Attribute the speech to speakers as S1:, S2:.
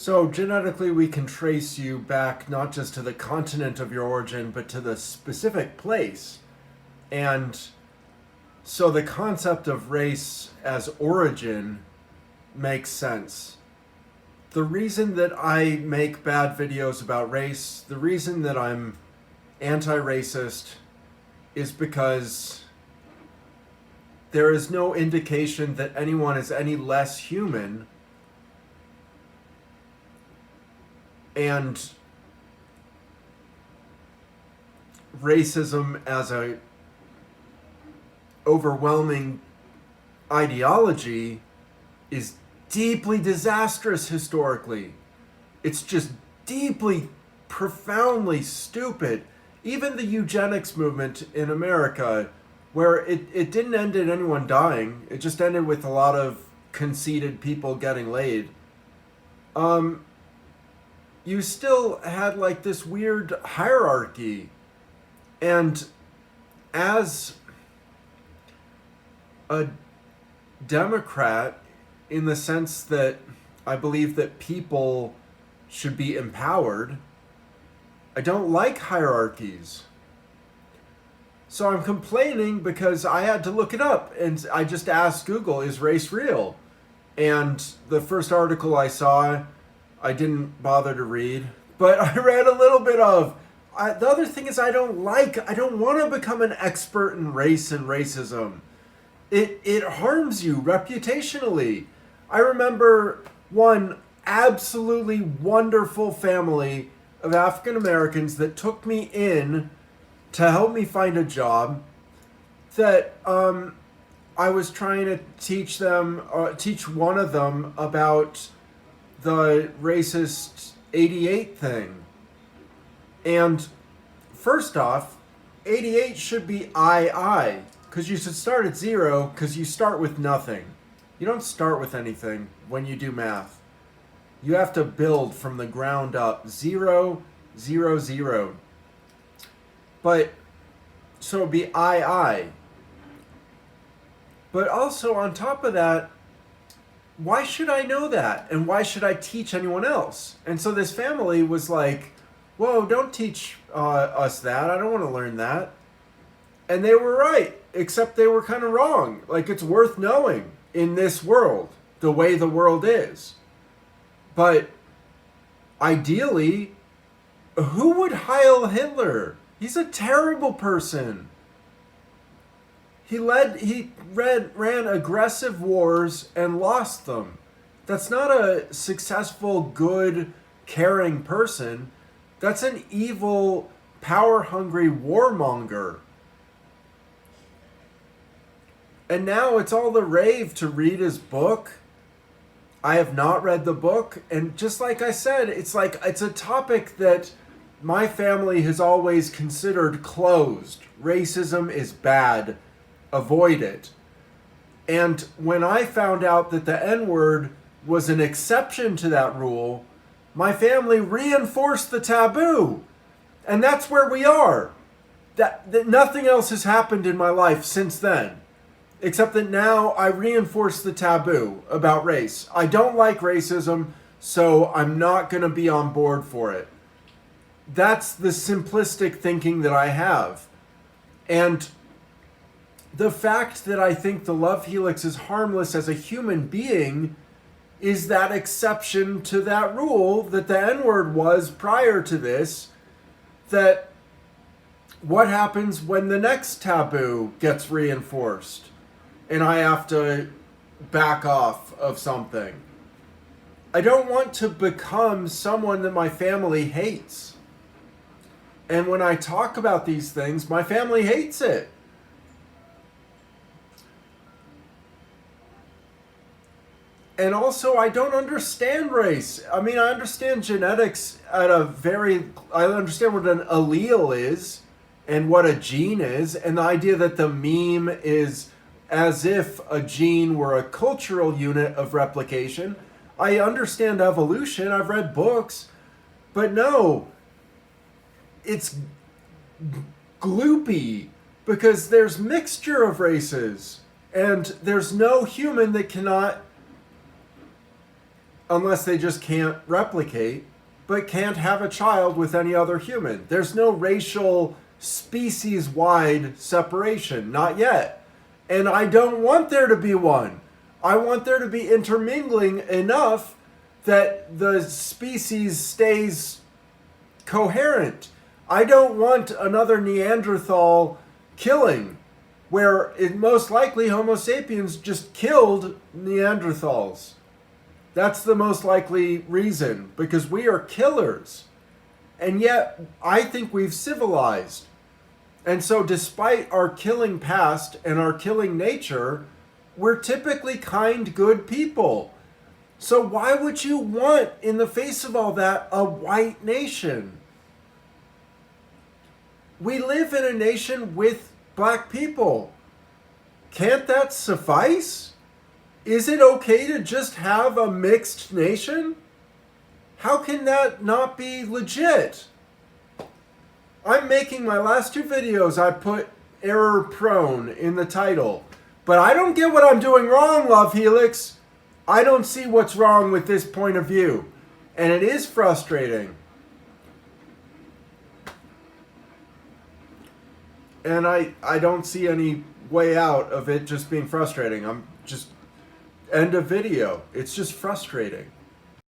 S1: So genetically, we can trace you back not just to the continent of your origin, but to the specific place. And so the concept of race as origin makes sense. The reason that I make bad videos about race, the reason that I'm anti-racist, is because there is no indication that anyone is any less human. And racism as a overwhelming ideology is deeply disastrous historically. It's just deeply, profoundly stupid. Even the eugenics movement in America, where it didn't end in anyone dying, it just ended with a lot of conceited people getting laid. You still had like this weird hierarchy. And as a Democrat, in the sense that I believe that people should be empowered, I don't like hierarchies. So I'm complaining because I had to look it up, and I just asked Google, is race real? And the first article I saw, I didn't bother to read, but I read a little bit of. The other thing is I don't want to become an expert in race and racism. It harms you reputationally. I remember one absolutely wonderful family of African Americans that took me in to help me find a job that I was trying to teach one of them about the racist 88 thing. And first off, 88 should be I, because you should start at 0, because you start with nothing. You don't start with anything when you do math. You have to build from the ground up. 0, 0, 0. But, so it'd be I. But also on top of that, why should I know that? And why should I teach anyone else? And so this family was like, whoa, don't teach us that. I don't want to learn that. And they were right, except they were kind of wrong. Like, it's worth knowing in this world, the way the world is. But ideally, who would Heil Hitler? He's a terrible person. He ran aggressive wars and lost them. That's not a successful, good, caring person. That's an evil, power-hungry warmonger. And now it's all the rave to read his book. I have not read the book. And just like I said, it's a topic that my family has always considered closed. Racism is bad. Avoid it. And when I found out that the N-word was an exception to that rule, my family reinforced the taboo. And that's where we are. That nothing else has happened in my life since then. Except that now I reinforce the taboo about race. I don't like racism, so I'm not going to be on board for it. That's the simplistic thinking that I have. And the fact that I think the love helix is harmless as a human being is that exception to that rule that the N-word was prior to this, that what happens when the next taboo gets reinforced and I have to back off of something? I don't want to become someone that my family hates. And when I talk about these things, my family hates it. And also, I don't understand race. I mean, I understand genetics I understand what an allele is and what a gene is, and the idea that the meme is as if a gene were a cultural unit of replication. I understand evolution. I've read books. But no, it's gloopy because there's mixture of races, and there's no human that cannot unless they just can't replicate, but can't have a child with any other human. There's no racial, species-wide separation, not yet. And I don't want there to be one. I want there to be intermingling enough that the species stays coherent. I don't want another Neanderthal killing, where it most likely Homo sapiens just killed Neanderthals. That's the most likely reason, because we are killers. And yet, I think we've civilized. And so despite our killing past and our killing nature, we're typically kind, good people. So why would you want, in the face of all that, a white nation? We live in a nation with black people. Can't that suffice? Is it okay to just have a mixed nation? How can that not be legit? I'm making my last 2 videos, I put error prone in the title. But I don't get what I'm doing wrong, Love Helix. I don't see what's wrong with this point of view. And it is frustrating. And I don't see any way out of it just being frustrating. I'm just... End of video. It's just frustrating.